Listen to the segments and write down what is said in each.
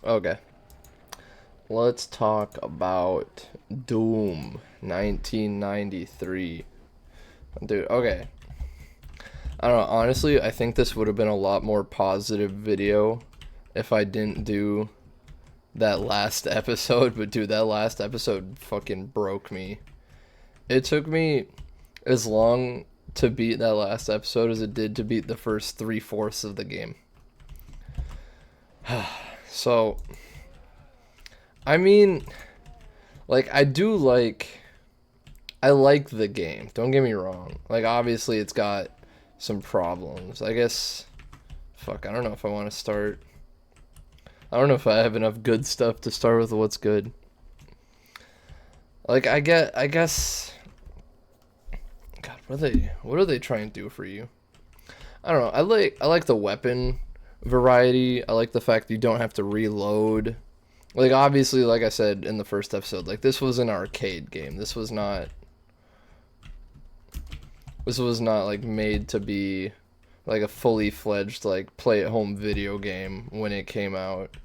Okay, let's talk about Doom 1993. Dude, okay. I don't know, honestly, I think this would have been a lot more positive video if I didn't do that last episode, but dude, that last episode fucking broke me. It took me as long to beat that last episode as it did to beat the first three-fourths of the game. So, I mean, like, I like the game. Don't get me wrong. Like, obviously, it's got some problems. I guess, fuck, I don't know if I want to start. I don't know if I have enough good stuff to start with what's good. Like, I guess, God, what are they trying to do for you? I don't know. I like the weapon variety. I like the fact that you don't have to reload. Like, obviously, like I said in the first episode, like, this was an arcade game. This was not like made to be like a fully fledged like play at home video game when it came out.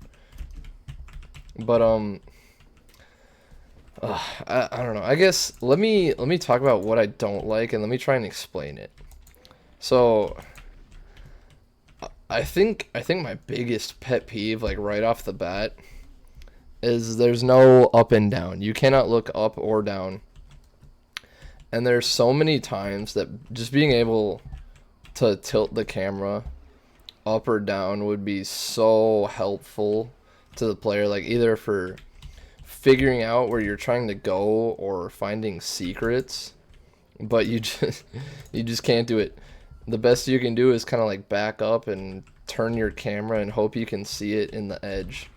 But I don't know. I guess let me talk about what I don't like and let me try and explain it. So I think my biggest pet peeve, like right off the bat, is there's no up and down. You cannot look up or down. And there's so many times that just being able to tilt the camera up or down would be so helpful to the player, like either for figuring out where you're trying to go or finding secrets, but you just can't do it. The best you can do is kind of like back up and turn your camera and hope you can see it in the edge.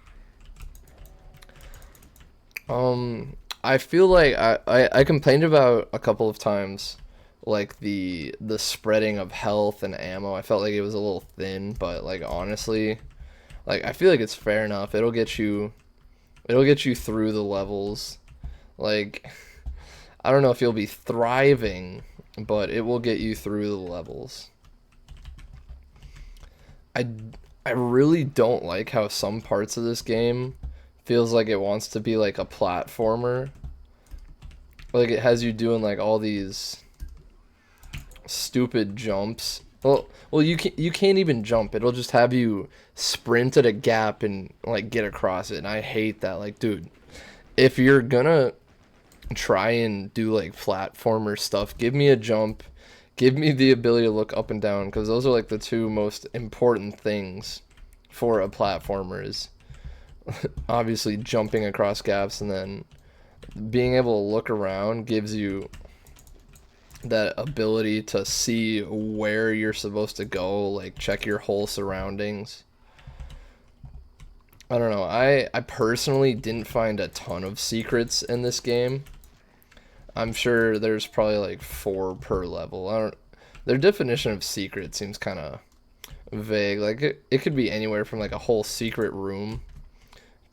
I feel like I complained about a couple of times like the spreading of health and ammo. I felt like it was a little thin, but like honestly, like I feel like it's fair enough. It'll get you through the levels. Like I don't know if you'll be thriving, but it will get you through the levels. I I really don't like how some parts of this game feels like it wants to be like a platformer. Like it has you doing like all these stupid jumps. Well, you can't even jump. It'll just have you sprint at a gap and like get across it. And I hate that. Like, dude, if you're gonna try and do like platformer stuff, give me a jump. Give me the ability to look up and down because those are like the two most important things for a platformer is obviously jumping across gaps and then being able to look around gives you that ability to see where you're supposed to go, like check your whole surroundings. I don't know. I personally didn't find a ton of secrets in this game. I'm sure there's probably like four per level. I don't. Their definition of secret seems kind of vague. Like it could be anywhere from like a whole secret room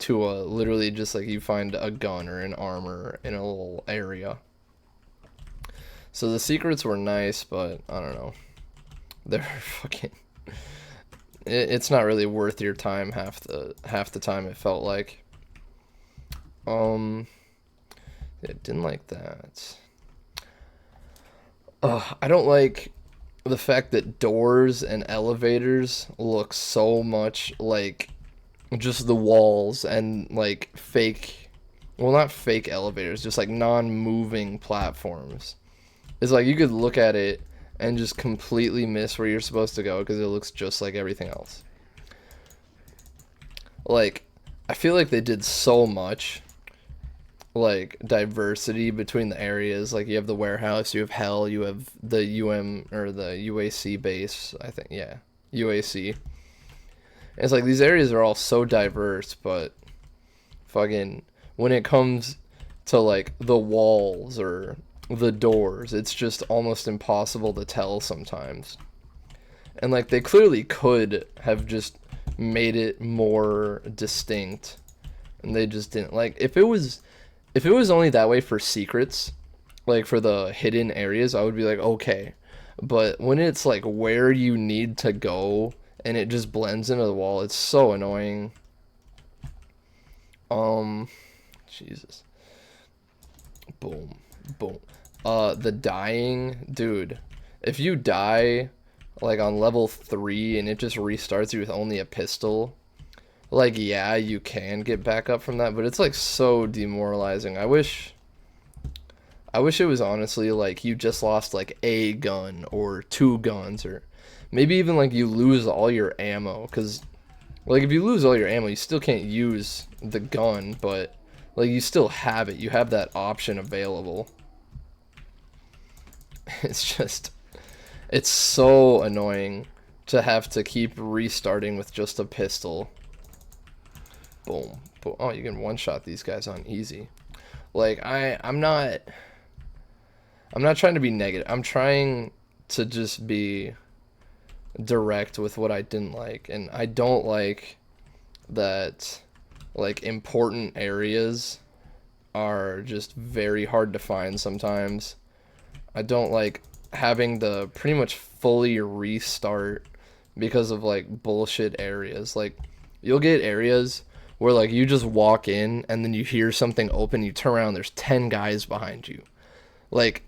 to literally just like you find a gun or an armor in a little area. So the secrets were nice, but I don't know. They're fucking. It's not really worth your time half the time. It felt like. Um, I didn't like that. I don't like the fact that doors and elevators look so much like just the walls and like fake. Well, not fake elevators, just like non-moving platforms. It's like you could look at it and just completely miss where you're supposed to go because it looks just like everything else. Like, I feel like they did so much like diversity between the areas. Like you have the warehouse, you have Hell, you have the or the UAC base. I think yeah, UAC. And it's like these areas are all so diverse, but fucking when it comes to like the walls or the doors, it's just almost impossible to tell sometimes. And like they clearly could have just made it more distinct and they just didn't. Like if it was only that way for secrets, like for the hidden areas, I would be like okay. But when it's like where you need to go and it just blends into the wall, it's so annoying. Um, Jesus. Boom, boom. The dying, dude. If you die like on level 3 and it just restarts you with only a pistol, like yeah, you can get back up from that, but it's like so demoralizing. I wish it was honestly like you just lost like a gun or two guns, or maybe even like you lose all your ammo, cuz like if you lose all your ammo, you still can't use the gun, but like you still have it. You have that option available. It's just it's so annoying to have to keep restarting with just a pistol. Boom. Boom. Oh, you can one shot these guys on easy. Like I'm not trying to be negative. I'm trying to just be direct with what I didn't like. And I don't like that like important areas are just very hard to find sometimes. I don't like having to pretty much fully restart because of like bullshit areas. Like you'll get areas where like you just walk in and then you hear something open, you turn around, there's 10 guys behind you. Like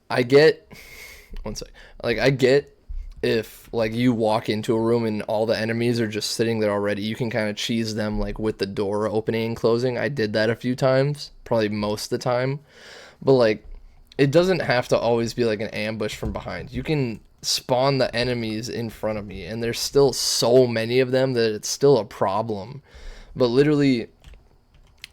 I get one sec. Like I get if like you walk into a room and all the enemies are just sitting there already, you can kind of cheese them like with the door opening and closing. I did that a few times, probably most of the time. But like it doesn't have to always be like an ambush from behind. You can spawn the enemies in front of me and there's still so many of them that it's still a problem. But literally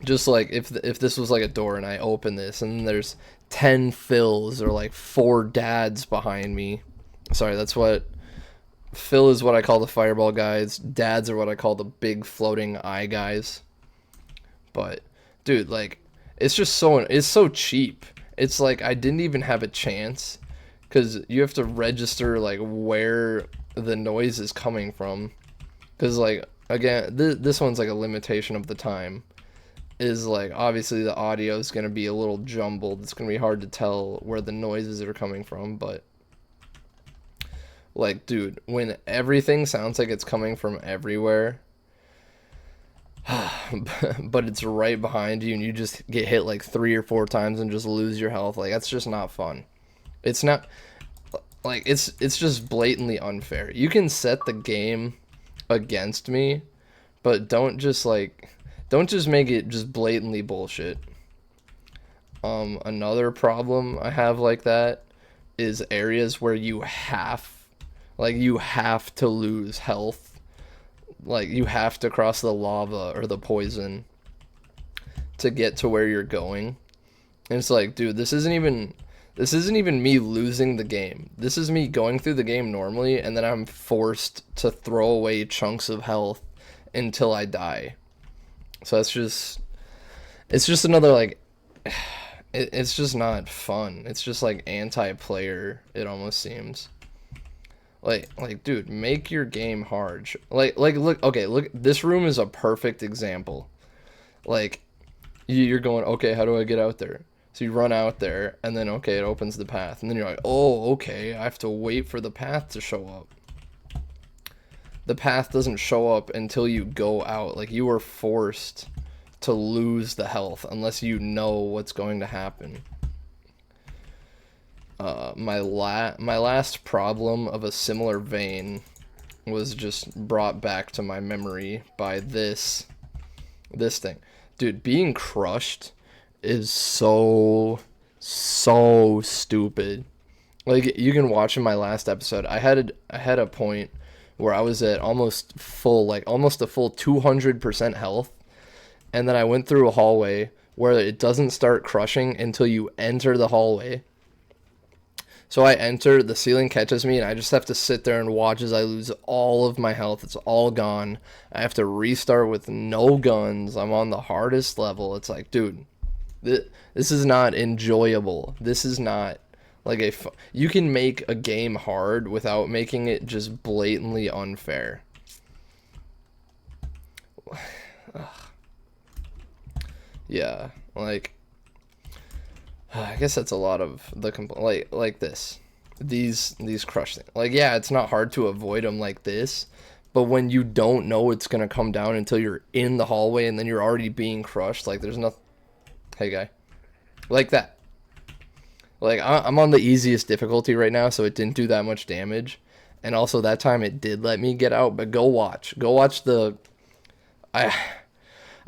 just like if this was like a door and I open this and then there's 10 fills or like 4 dads behind me. Sorry, that's what fill is what I call the fireball guys. Dads are what I call the big floating eye guys. But dude, like it's so cheap. It's like I didn't even have a chance cuz you have to register like where the noise is coming from, cuz like again, this one's like a limitation of the time. Is like obviously the audio is going to be a little jumbled. It's going to be hard to tell where the noises are coming from, but like dude, when everything sounds like it's coming from everywhere, but it's right behind you and you just get hit like 3 or 4 times and just lose your health, like that's just not fun. It's not like it's just blatantly unfair. You can set the game against me, but don't just make it just blatantly bullshit. Another problem I have like that is areas where you have to lose health. Like you have to cross the lava or the poison to get to where you're going. And it's like, dude, this isn't even me losing the game. This is me going through the game normally and then I'm forced to throw away chunks of health until I die. So it's just another like it's just not fun. It's just like anti-player, it almost seems. Like dude, make your game hard. Like look, okay, look, this room is a perfect example. Like you're going, okay, how do I get out there? So you run out there and then okay, it opens the path. And then you're like, "Oh, okay, I have to wait for the path to show up." The path doesn't show up until you go out. Like you are forced to lose the health unless you know what's going to happen. My last problem of a similar vein was just brought back to my memory by this thing. Dude, being crushed is so stupid. Like you can watch in my last episode. I had a point where I was at almost a full 200% health, and then I went through a hallway where it doesn't start crushing until you enter the hallway. So I enter, the ceiling catches me, and I just have to sit there and watch as I lose all of my health. It's all gone. I have to restart with no guns. I'm on the hardest level. It's like, dude, this is not enjoyable. This is not like you can make a game hard without making it just blatantly unfair. Yeah, like I guess that's a lot of the like this. These crush things. Like yeah, it's not hard to avoid them like this, But when you don't know it's gonna come down until you're in the hallway and then you're already being crushed, like there's nothing. Hey guy, like that. Like I'm on the easiest difficulty right now, so it didn't do that much damage, and also that time it did let me get out. But go watch the. I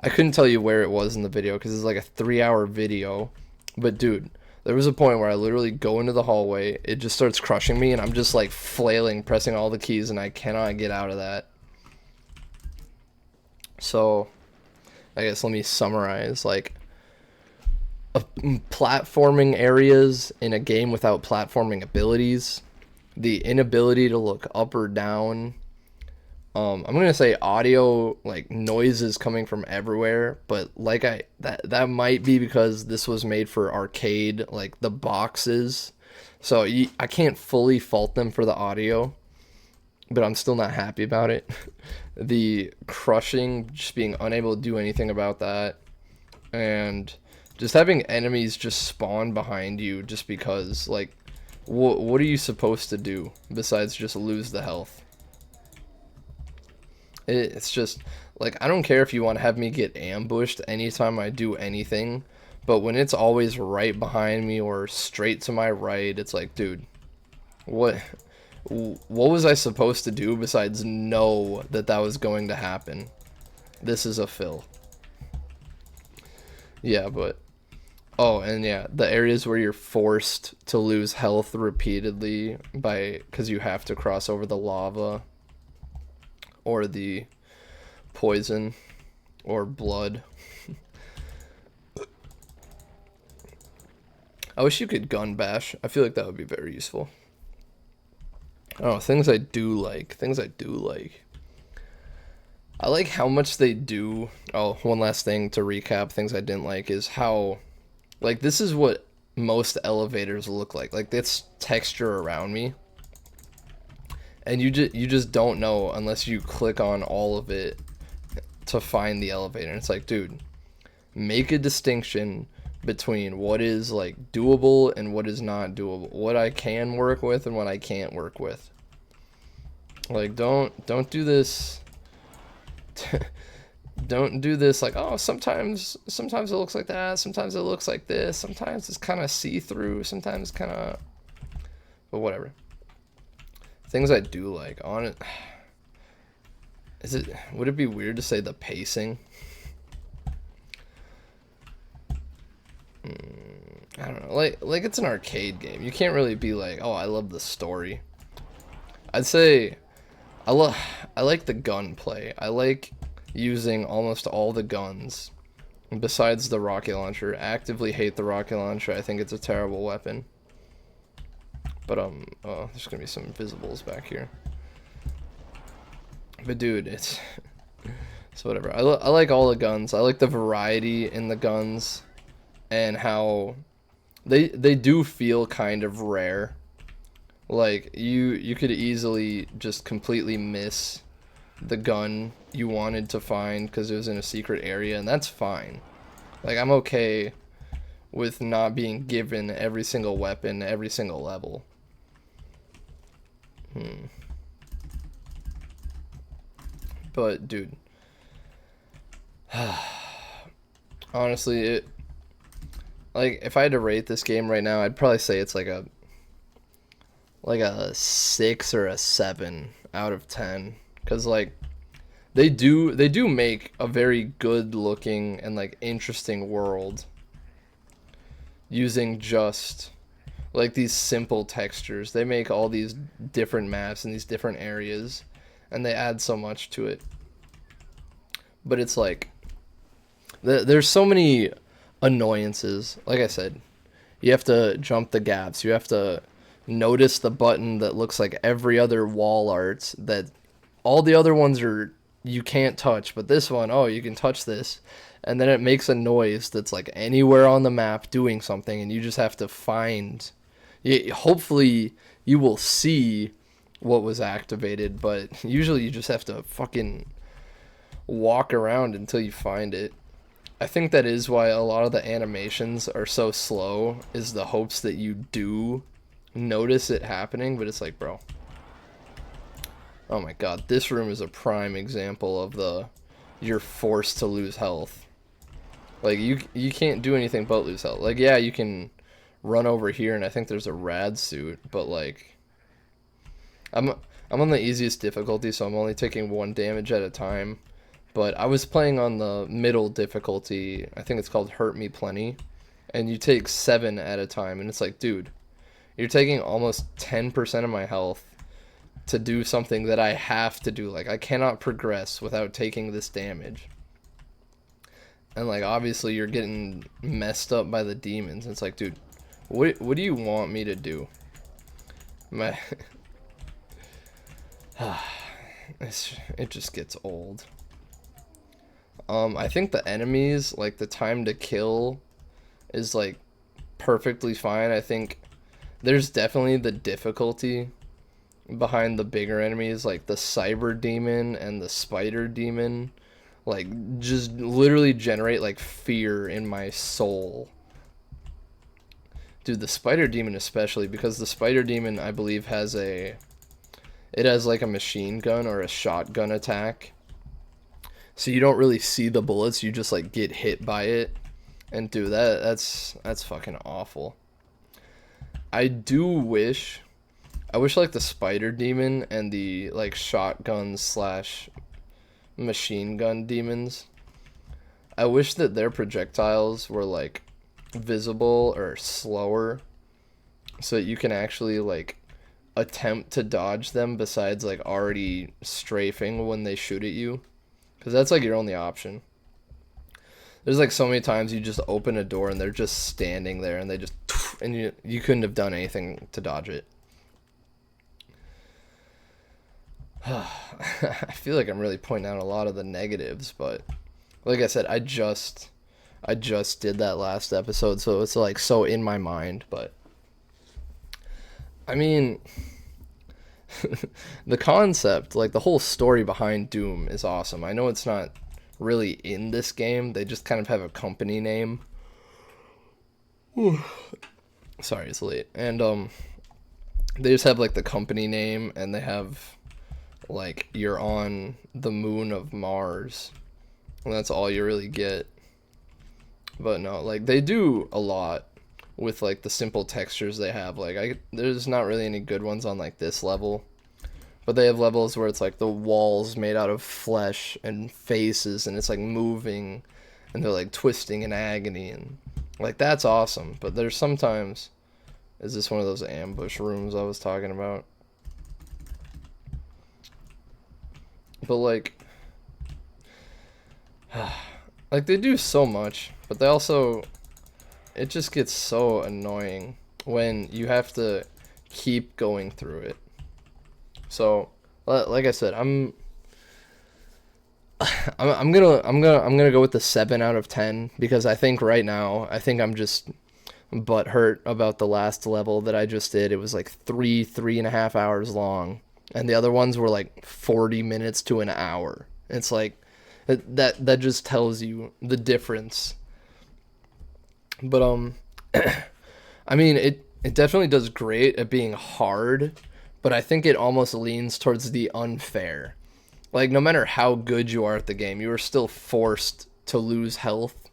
I couldn't tell you where it was in the video because it's like a 3-hour video, but dude, there was a point where I literally go into the hallway, it just starts crushing me, and I'm just like flailing, pressing all the keys, and I cannot get out of that. So, I guess let me summarize, like, platforming areas in a game without platforming abilities, the inability to look up or down. I'm gonna say audio, like noises coming from everywhere, but like that might be because this was made for arcade, like the boxes, so I can't fully fault them for the audio, but I'm still not happy about it. The crushing, just being unable to do anything about that, and just having enemies just spawn behind you just because, like, what are you supposed to do besides just lose the health? It's just, like, I don't care if you want to have me get ambushed anytime I do anything, but when it's always right behind me or straight to my right, it's like, dude, what was I supposed to do besides know that that was going to happen? This is a fill. Yeah, but oh, and yeah, the areas where you're forced to lose health repeatedly because you have to cross over the lava or the poison or blood. I wish you could gun bash. I feel like that would be very useful. I don't know, things I do like. I like how much they do. Oh, one last thing to recap, things I didn't like is how, like, this is what most elevators look like. Like, this texture around me. And you just don't know unless you click on all of it to find the elevator. And it's like, dude, make a distinction between what is, like, doable and what is not doable. What I can work with and what I can't work with. Like, don't do this. Don't do this like, oh, sometimes it looks like that, sometimes it looks like this, sometimes it's kind of see-through, sometimes kind of, but whatever. Things I do like on it. Would it be weird to say the pacing? I don't know. Like it's an arcade game. You can't really be like, oh, I love the story. I'd say I like the gunplay. I like using almost all the guns besides the rocket launcher. Actively hate the rocket launcher. I think it's a terrible weapon. But oh, there's gonna be some invisibles back here. But dude, it's so whatever. I like all the guns. I like the variety in the guns and how they do feel kind of rare. Like you could easily just completely miss the gun you wanted to find because it was in a secret area, and that's fine. Like, I'm okay with not being given every single weapon every single level. But dude, honestly, like, if I had to rate this game right now, I'd probably say it's like a 6 or a 7 out of 10, because, like, they do make a very good looking and, like, interesting world using just, like, these simple textures. They make all these different maps and these different areas, and they add so much to it. But it's like, there's so many annoyances. Like I said, you have to jump the gaps. You have to notice the button that looks like every other wall art that all the other ones are you can't touch, but this one, oh, you can touch this, and then it makes a noise that's like anywhere on the map doing something, and you just have to find. Hopefully you will see what was activated, but usually you just have to fucking walk around until you find it. I think that is why a lot of the animations are so slow, is the hopes that you do notice it happening, but it's like, bro, Oh my god, this room is a prime example of the you're forced to lose health. Like you can't do anything but lose health. Like yeah, you can run over here and I think there's a rad suit, but like I'm I'm on the easiest difficulty, so I'm only taking 1 damage at a time. But I was playing on the middle difficulty. I think it's called Hurt Me Plenty, and you take 7 at a time, and it's like, dude, you're taking almost 10% of my health to do something that I have to do. Like I cannot progress without taking this damage. And like obviously you're getting messed up by the demons. It's like, dude, what do you want me to do? My it just gets old. I think the enemies, like the time to kill is like perfectly fine. I think there's definitely the difficulty behind the bigger enemies, like the cyber demon and the spider demon, like just literally generate like fear in my soul. Dude, the spider demon especially, because the spider demon I believe has like a machine gun or a shotgun attack. So you don't really see the bullets, you just like get hit by it. And dude, that's fucking awful. I wish like the spider demon and the like shotgun slash machine gun demons, I wish that their projectiles were like visible or slower so that you can actually like attempt to dodge them besides like already strafing when they shoot at you, because that's like your only option. There's like so many times you just open a door and they're just standing there and they just and you couldn't have done anything to dodge it. I feel like I'm really pointing out a lot of the negatives, but like I said, I just did that last episode, so it's like so in my mind. But I mean, the concept, like the whole story behind Doom is awesome. I know it's not really in this game, they just kind of have a company name. Sorry, it's late. And they just have like the company name, and they have like you're on the moon of Mars, and that's all you really get. But no, like they do a lot with like the simple textures they have. Like there's not really any good ones on like this level, but they have levels where it's like the walls made out of flesh and faces, and it's like moving, and they're like twisting in agony, and like that's awesome. But there's sometimes, is this one of those ambush rooms I was talking about? But like like they do so much, but they also, it just gets so annoying when you have to keep going through it. So like I said, I'm gonna go with the 7 out of 10, because I think right now I'm just butthurt about the last level that I just did. It was like 3.5 hours long, and the other ones were like 40 minutes to an hour. It's like that just tells you the difference. But I mean, it definitely does great at being hard, but I think it almost leans towards the unfair. Like no matter how good you are at the game, you are still forced to lose health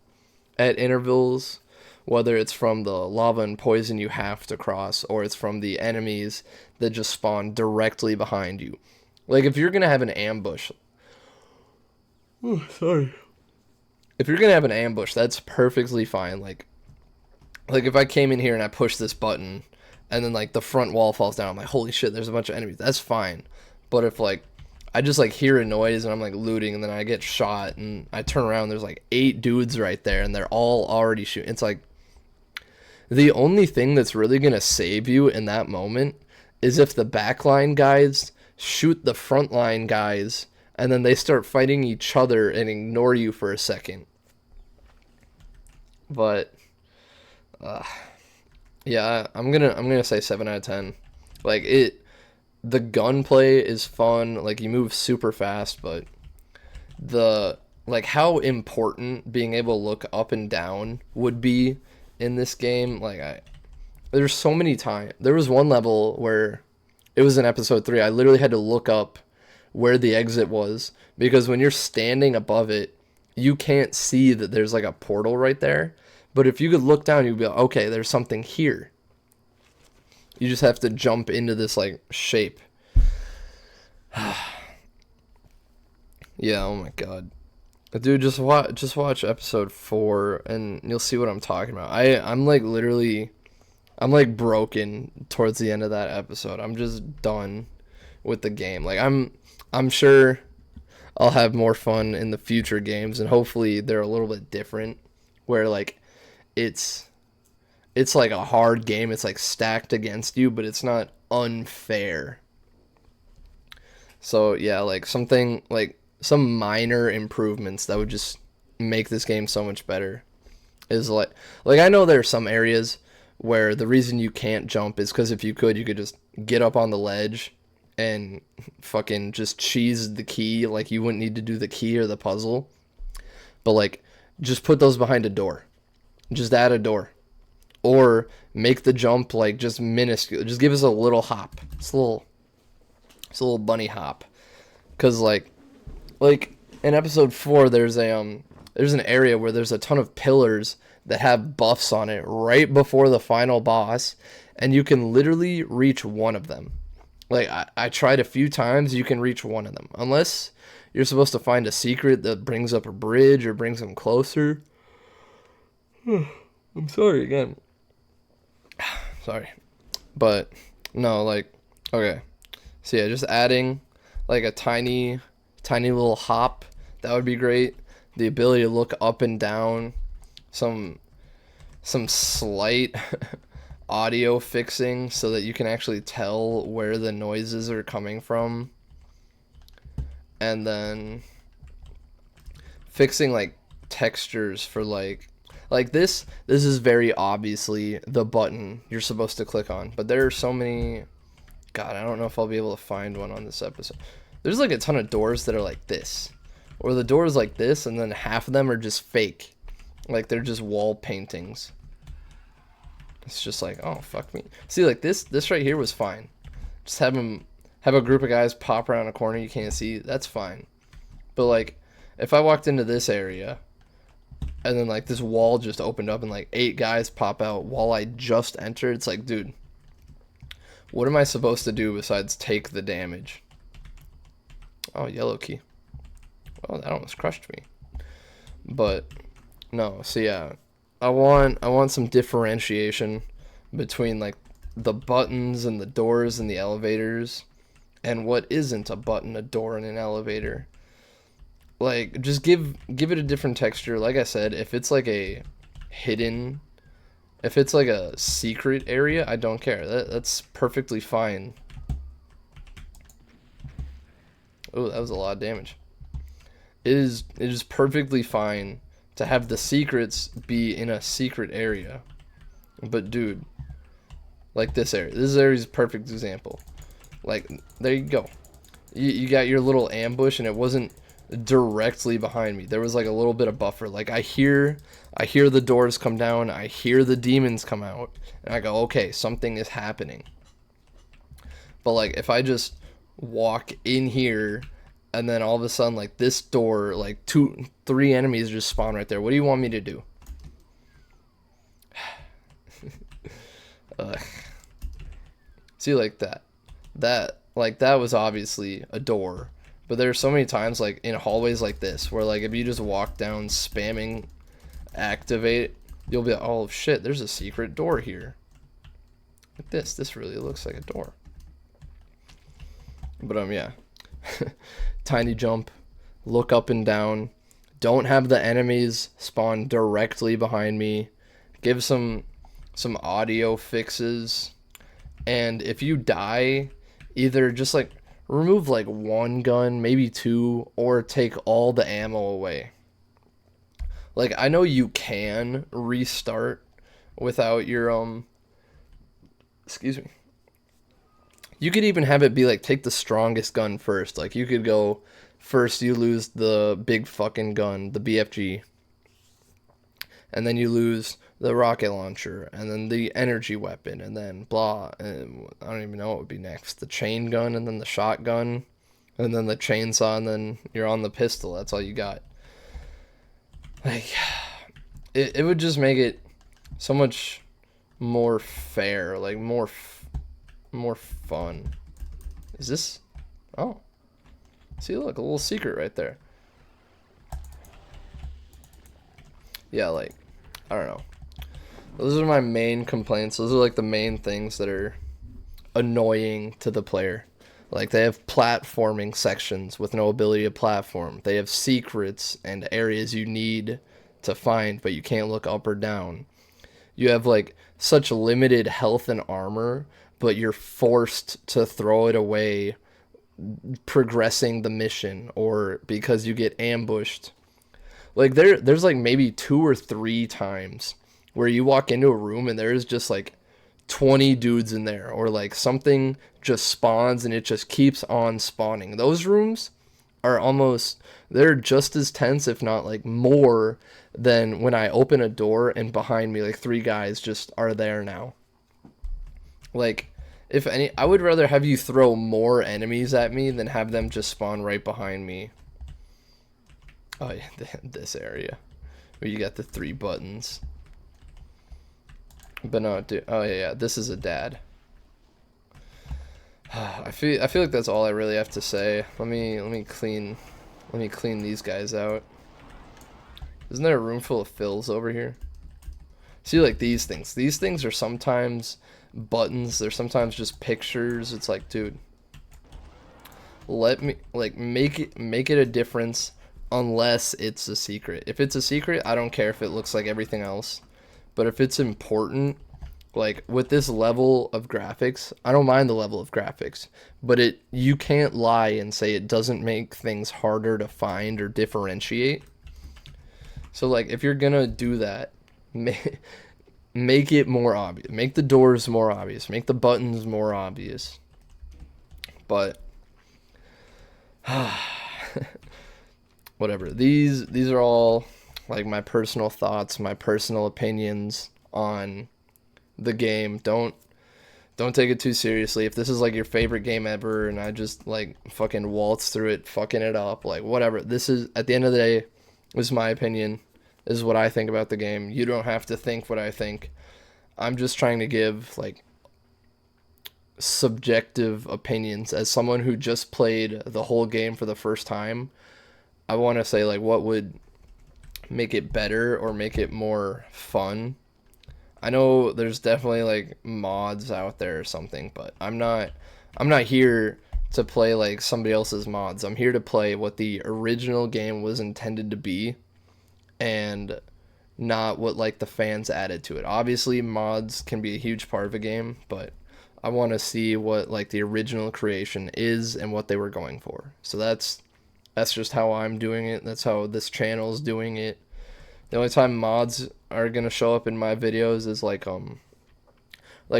at intervals, whether it's from the lava and poison you have to cross, or it's from the enemies that just spawn directly behind you. Like if you're gonna have an ambush, if you're gonna have an ambush, that's perfectly fine. Like if I came in here and I pushed this button, and then like the front wall falls down, I'm like, holy shit, there's a bunch of enemies. That's fine. But if like I just like hear a noise and I'm like looting, and then I get shot and I turn around, there's like 8 dudes right there and they're all already shooting. It's like the only thing that's really gonna save you in that moment is if the backline guys shoot the frontline guys, and then they start fighting each other and ignore you for a second. But yeah, I'm gonna say 7 out of 10. Like the gunplay is fun, like you move super fast, but the like how important being able to look up and down would be in this game. Like there's so many times. There was one level where it was in episode 3. I literally had to look up where the exit was, because when you're standing above it, you can't see that there's like a portal right there. But if you could look down, you'd be like, okay, there's something here. You just have to jump into this like shape. Yeah, oh my god. Dude, just watch episode 4 and you'll see what I'm talking about. I'm like literally I'm like broken towards the end of that episode. I'm just done with the game. Like I'm sure I'll have more fun in the future games, and hopefully they're a little bit different where like it's it's like a hard game. It's like stacked against you, but it's not unfair. So yeah, like something like some minor improvements that would just make this game so much better is like I know there are some areas where the reason you can't jump is because if you could, you could just get up on the ledge and fucking just cheese the key. Like you wouldn't need to do the key or the puzzle, but like just put those behind a door. Just add a door, or make the jump like just minuscule. Just give us a little hop. It's a little bunny hop. Cause like in episode 4, there's an area where there's a ton of pillars that have buffs on it right before the final boss, and you can literally reach one of them. Like I tried a few times, you can reach one of them, unless you're supposed to find a secret that brings up a bridge or brings them closer. I'm sorry again. Sorry, but no, like okay. So yeah, just adding like a tiny little hop, that would be great. The ability to look up and down, some slight audio fixing so that you can actually tell where the noises are coming from. And then fixing like textures for like this is very obviously the button you're supposed to click on, but there are so many. God, I don't know if I'll be able to find one on this episode. There's like a ton of doors that are like this, or the doors like this, and then half of them are just fake, like they're just wall paintings. It's just like, oh fuck me. See, like this right here was fine. Just have a group of guys pop around a corner you can't see. That's fine. But like, if I walked into this area, and then like this wall just opened up and like 8 guys pop out while I just entered, it's like, dude, what am I supposed to do besides take the damage? Oh, yellow key. Well, that almost crushed me. But no, so yeah, I want some differentiation between like the buttons and the doors and the elevators and what isn't a button, a door, and an elevator. Like just give it a different texture. Like I said, if it's like a hidden, if it's like a secret area, I don't care. That's perfectly fine. Oh, that was a lot of damage. It is perfectly fine to have the secrets be in a secret area. But dude, like this area. This area is a perfect example. Like, there you go. You got your little ambush, and it wasn't directly behind me. There was like a little bit of buffer. Like I hear the doors come down, I hear the demons come out, and I go, okay, something is happening. But like if I just walk in here and then all of a sudden like this door, like 3 enemies just spawn right there, what do you want me to do? See, like that was obviously a door. But there are so many times like in hallways like this where like if you just walk down spamming activate, you'll be like, oh shit, there's a secret door here. Like this really looks like a door. But yeah. Tiny jump, look up and down, don't have the enemies spawn directly behind me, give some audio fixes, and if you die, either just like remove like 1 gun, maybe 2, or take all the ammo away. Like I know you can restart without your excuse me. You could even have it be like take the strongest gun first. Like you could go first, you lose the big fucking gun, the BFG. And then you lose the rocket launcher, and then the energy weapon, and then blah, and I don't even know what would be next. The chain gun, and then the shotgun, and then the chainsaw, and then you're on the pistol. That's all you got. Like, it would just make it so much more fair, like more fun. Is this? Oh, see, look, a little secret right there. Yeah, like, I don't know. Those are my main complaints. Those are like the main things that are annoying to the player. Like, they have platforming sections with no ability to platform. They have secrets and areas you need to find, but you can't look up or down. You have like such limited health and armor, but you're forced to throw it away progressing the mission or because you get ambushed. Like there's like maybe 2 or 3 times where you walk into a room and there's just like 20 dudes in there, or like something just spawns and it just keeps on spawning. Those rooms are almost, they're just as tense, if not like more, than when I open a door and behind me like 3 guys just are there now. Like, if any, I would rather have you throw more enemies at me than have them just spawn right behind me. Oh yeah, this area where you got the 3 buttons. But no, dude. Oh yeah, this is a dad. I feel like that's all I really have to say. Let me clean these guys out. Isn't there a room full of fills over here? See, like these things. These things are sometimes buttons. They're sometimes just pictures. It's like, dude, let me like make it a difference. Unless it's a secret. If it's a secret, I don't care if it looks like everything else. But if it's important, like with this level of graphics, I don't mind the level of graphics, but you can't lie and say it doesn't make things harder to find or differentiate. So like if you're gonna do that, make it more obvious. Make the doors more obvious. Make the buttons more obvious. But whatever. These are all like my personal thoughts, my personal opinions on the game. Don't take it too seriously. If this is like your favorite game ever and I just like fucking waltz through it, fucking it up, like whatever. This is, at the end of the day, this is my opinion. This is what I think about the game. You don't have to think what I think. I'm just trying to give like subjective opinions as someone who just played the whole game for the first time. I want to say like what would make it better or make it more fun. I know there's definitely like mods out there or something, but I'm not here to play like somebody else's mods. I'm here to play what the original game was intended to be and not what like the fans added to it. Obviously mods can be a huge part of a game, but I want to see what like the original creation is and what they were going for. So that's just how I'm doing it. That's how this channel is doing it. The only time mods are gonna show up in my videos is like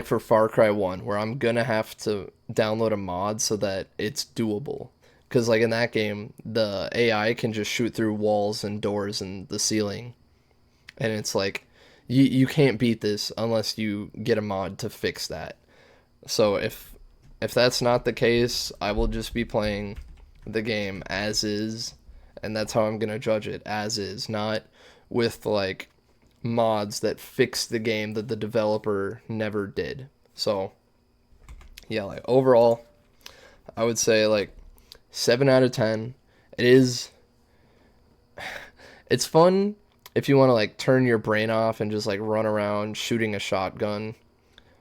for Far Cry 1, where I'm gonna have to download a mod so that it's doable. Cause like in that game, the AI can just shoot through walls and doors and the ceiling, and it's like you can't beat this unless you get a mod to fix that. So if that's not the case, I will just be playing the game as is, and that's how I'm gonna judge it, as is, not with like mods that fix the game that the developer never did. So yeah, like overall I would say like 7 out of 10. It's fun if you want to like turn your brain off and just like run around shooting a shotgun,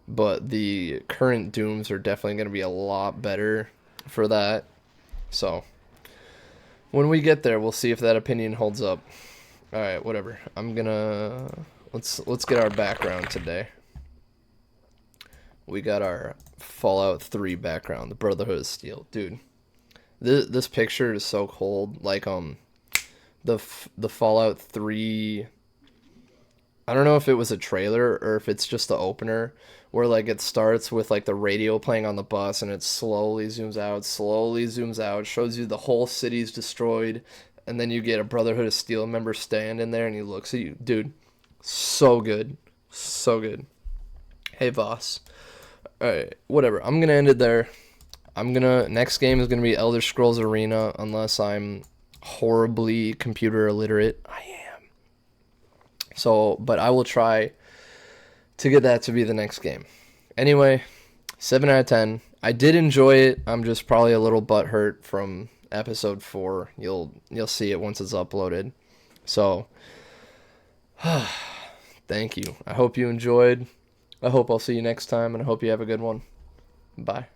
but the current Dooms are definitely going to be a lot better for that. So when we get there, we'll see if that opinion holds up. All right, whatever. Let's get our background today. We got our Fallout 3 background, the Brotherhood of Steel, dude. This picture is so cold. Like the Fallout 3. I don't know if it was a trailer or if it's just the opener, where like it starts with like the radio playing on the bus and it slowly zooms out, shows you the whole city's destroyed, and then you get a Brotherhood of Steel member standing there and he looks at you. Dude, so good. So good. Hey, Voss. Alright, whatever. I'm going to end it there. next game is gonna be Elder Scrolls Arena, unless I'm horribly computer illiterate. I am. So, but I will try to get that to be the next game. Anyway, 7 out of 10. I did enjoy it. I'm just probably a little butthurt from episode 4. You'll see it once it's uploaded. So, thank you. I hope you enjoyed. I hope I'll see you next time, and I hope you have a good one. Bye.